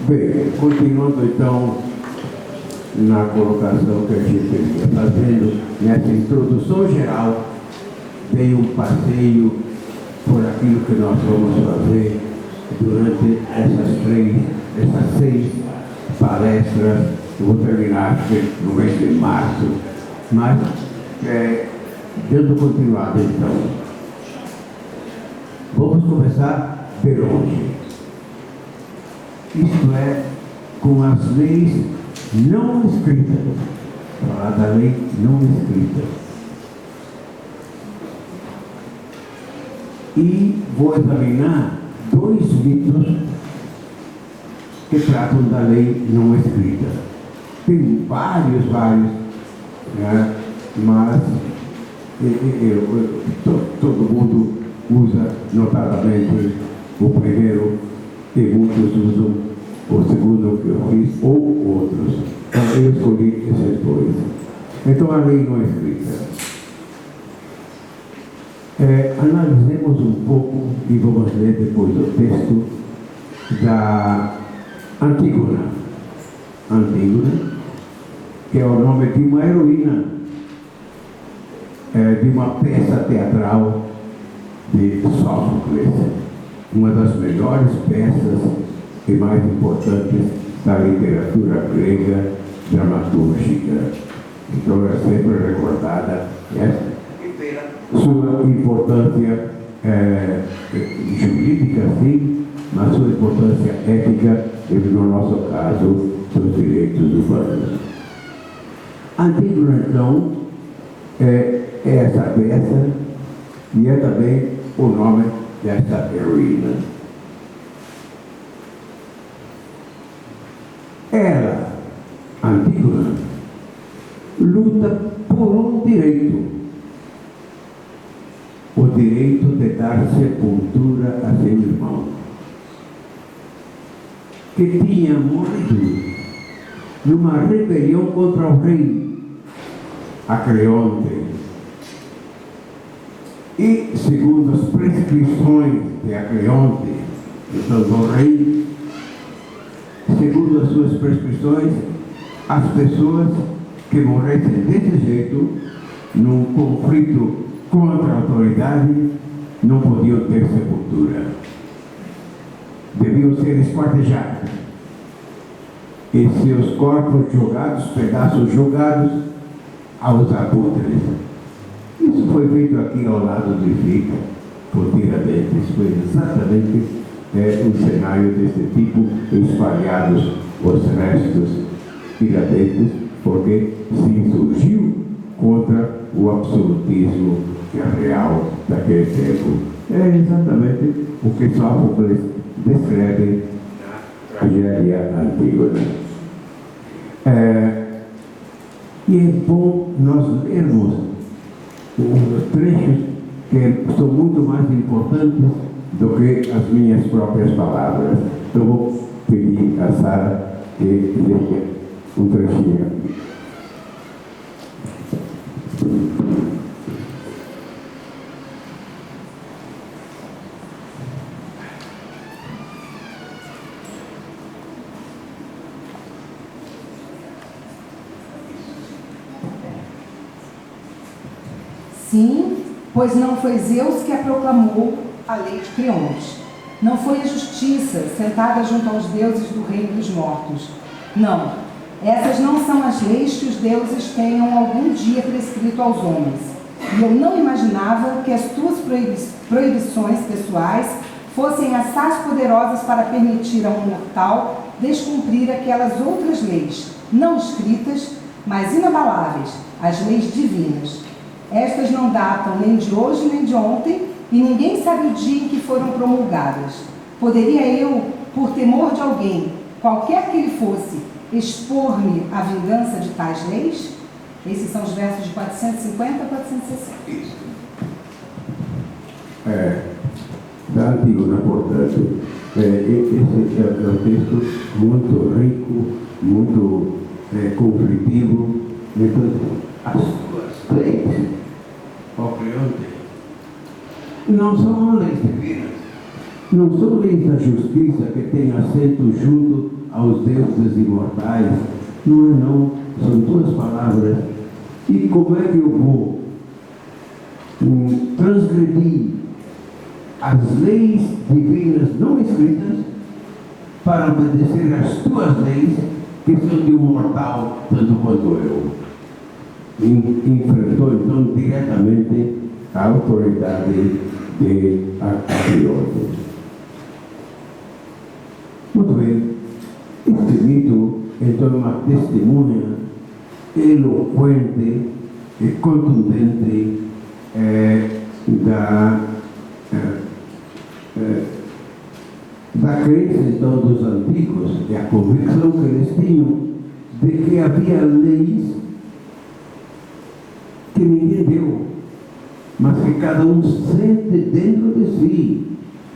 Bem, continuando então na colocação que a gente vinha fazendo, nessa introdução geral, dei um passeio por aquilo que nós vamos fazer durante essas 6 palestras, que vou terminar no mês de março, mas dando continuidade então. Vamos começar de longe. Isto é, com as leis não escritas. Falar da lei não escrita. E vou examinar 2 mitos que tratam da lei não escrita. Tem vários, né? Mas todo mundo usa notadamente o primeiro e muitos usam o segundo que eu fiz ou outros. Então eu escolhi esses 2. Então a lei não escrita. Analisemos um pouco e vamos ler depois o texto da Antígona. Antígona, que é o nome de uma heroína de uma peça teatral de Sófocles, uma das melhores peças e mais importantes da literatura grega dramatúrgica. Então é sempre recordada sua importância jurídica, sim, mas sua importância ética e, no nosso caso, dos direitos humanos. Antígona, então, é essa peça e é também o nome desta heroína. Ela, Antígona, luta por um direito, o direito de dar sepultura a seu irmão, que tinha morrido numa rebelião contra o rei Acreonte. E, segundo as prescrições de Acreonte, então do rei, segundo as suas prescrições, as pessoas que morressem desse jeito, num conflito contra a autoridade, não podiam ter sepultura. Deviam ser esquartejados. E seus corpos jogados, pedaços jogados aos abutres. Isso foi feito aqui ao lado do Ifica, por Tiradentes. Foi exatamente um cenário desse tipo, espalhados os restos Tiradentes, porque se insurgiu contra o absolutismo real daquele tempo. É exatamente o que Sófocles descreve na tragédia Antígona. E é bom nós lermos os trechos que são muito mais importantes do que as minhas próprias palavras. Então vou pedir a Sara que leia um trechinho aqui. Sim, pois não foi Zeus que a proclamou a lei de Creonte. Não foi a justiça sentada junto aos deuses do reino dos mortos. Não, essas não são as leis que os deuses tenham algum dia prescrito aos homens. E eu não imaginava que as tuas proibições pessoais fossem assaz poderosas para permitir a um mortal descumprir aquelas outras leis, não escritas, mas inabaláveis, as leis divinas. Estas não datam nem de hoje nem de ontem, e ninguém sabe o dia em que foram promulgadas. Poderia eu, por temor de alguém, qualquer que ele fosse, expor-me à vingança de tais leis? Esses são os versos de 450 a 460. Isso. Da Antígona, portanto, esse é um texto muito rico, muito conflitivo. Então, as suas leis, ó Creonte, não são leis divinas, não são leis da justiça que têm assento junto aos deuses imortais. Não é não, são duas palavras. E como é que eu vou transgredir as leis divinas não escritas para obedecer às tuas leis, que são de um mortal tanto quanto eu? Enfrentou então diretamente a autoridade de Arquilode. Muito bem, este mito então é uma testemunha eloquente e contundente da crença então dos antigos e a convicção que eles tinham de que havia leis que ninguém deu, mas que cada um sente dentro de si,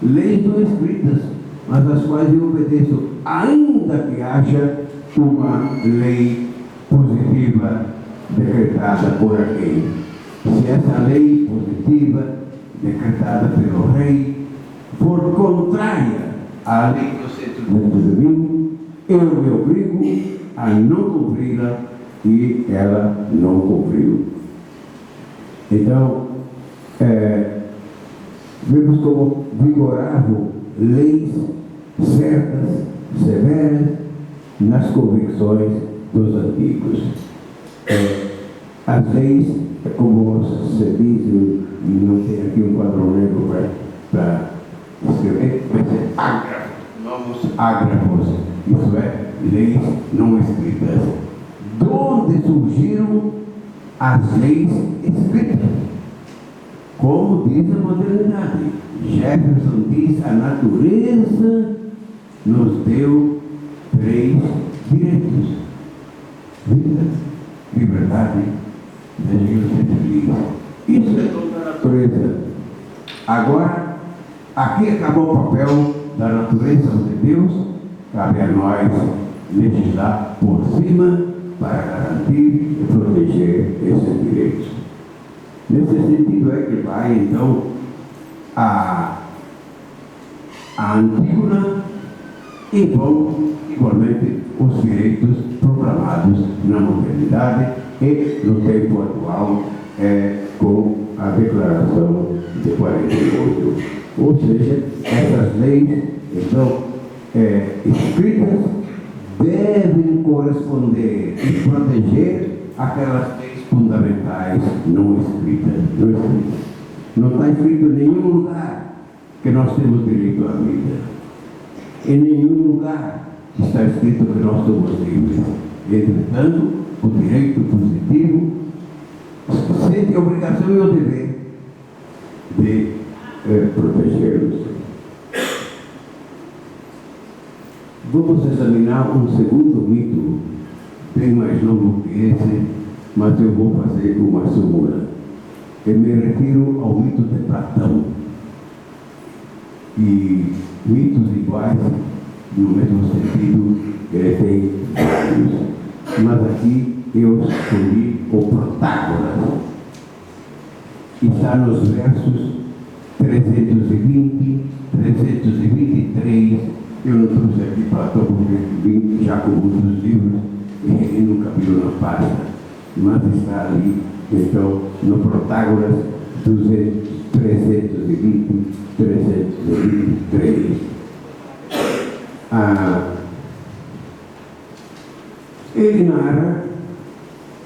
leis não escritas, mas as quais eu obedeço, ainda que haja uma lei positiva decretada por alguém. Se essa lei positiva decretada pelo rei for contrária à lei que eu sinto dentro de mim, eu me obrigo a não cumpri-la e ela não cumpriu. Então, vemos como vigoravam leis certas, severas, nas convicções dos antigos. As leis, como se diz, não tem aqui um quadro negro para escrever, vai ser ágrafos, novos ágrafos, isso é, leis não escritas. De onde surgiram as leis escritas? Como diz a modernidade, Jefferson diz: a natureza nos deu 3 direitos: vida, liberdade, desejo de feliz. Isso é toda a natureza. Agora, aqui acabou o papel da natureza de Deus, cabe a nós legislar por cima para garantir e proteger esses direitos. Nesse sentido é que vai, então, a Antígona e vão, igualmente, os direitos proclamados na modernidade e no tempo atual com a Declaração de 48. Ou seja, essas leis, então, escritas, devem corresponder e proteger aquelas leis fundamentais não escritas. Não está escrito em nenhum lugar que nós temos direito à vida. Em nenhum lugar está escrito que nós somos livres. Entretanto, o direito positivo sente a obrigação e o dever de protegê-los. Vamos examinar um segundo mito, bem mais novo que esse, mas eu vou fazer uma súmula. Eu me refiro ao mito de Platão. E mitos iguais, no mesmo sentido, ele tem vários. Mas aqui eu escolhi o Protágoras. Está nos versos 320, 323. Eu não trouxe aqui Platão porque vim já com outros livros e nunca viu na pasta. Mas está ali, então, no Protágoras 320, 323. Ele narra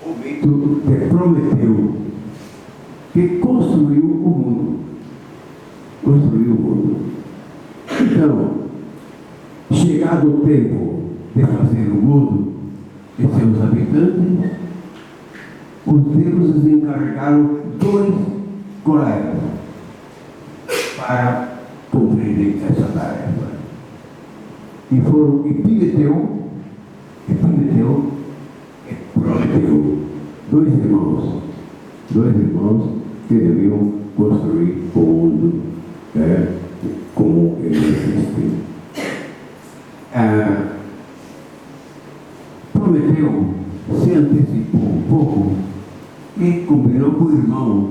o mito de Prometeu, que construiu o mundo. Construiu o mundo. Então, chegado o tempo de fazer o mundo e seus habitantes, os deuses encarregaram 2 colegas para cumprirem essa tarefa. E foram Epimeteu e Prometeu, 2 irmãos que deviam construir o mundo como ele existe. Prometeu se antecipou um pouco e combinou com o irmão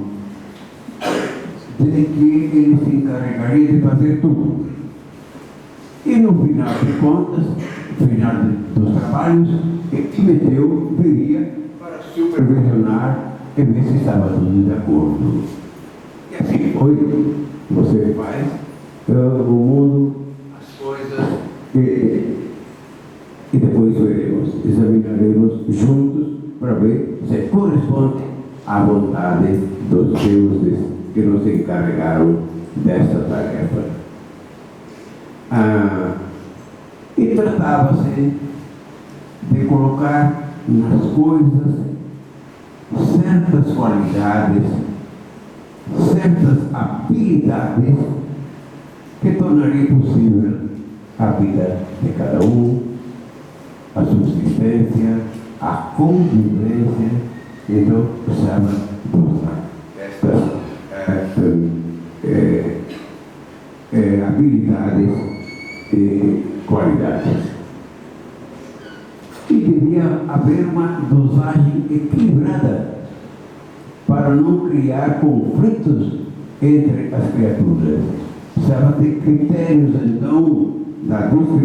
de que ele se encarregaria de fazer tudo. E no final de contas, final dos trabalhos, e Timoteu viria para supervisionar e ver se estava tudo de acordo. E assim foi. Você faz o mundo, as coisas, e depois veremos, examinaremos juntos para ver se corresponde à vontade dos deuses que nos encarregaram desta tarefa. E tratava-se de colocar nas coisas certas qualidades, certas habilidades que tornariam possível a vida de cada um, a subsistência, a convivência. Então, precisava buscar estas habilidades e qualidades. E devia haver uma dosagem equilibrada para não criar conflitos entre as criaturas. Precisava ter critérios, então, da distribuição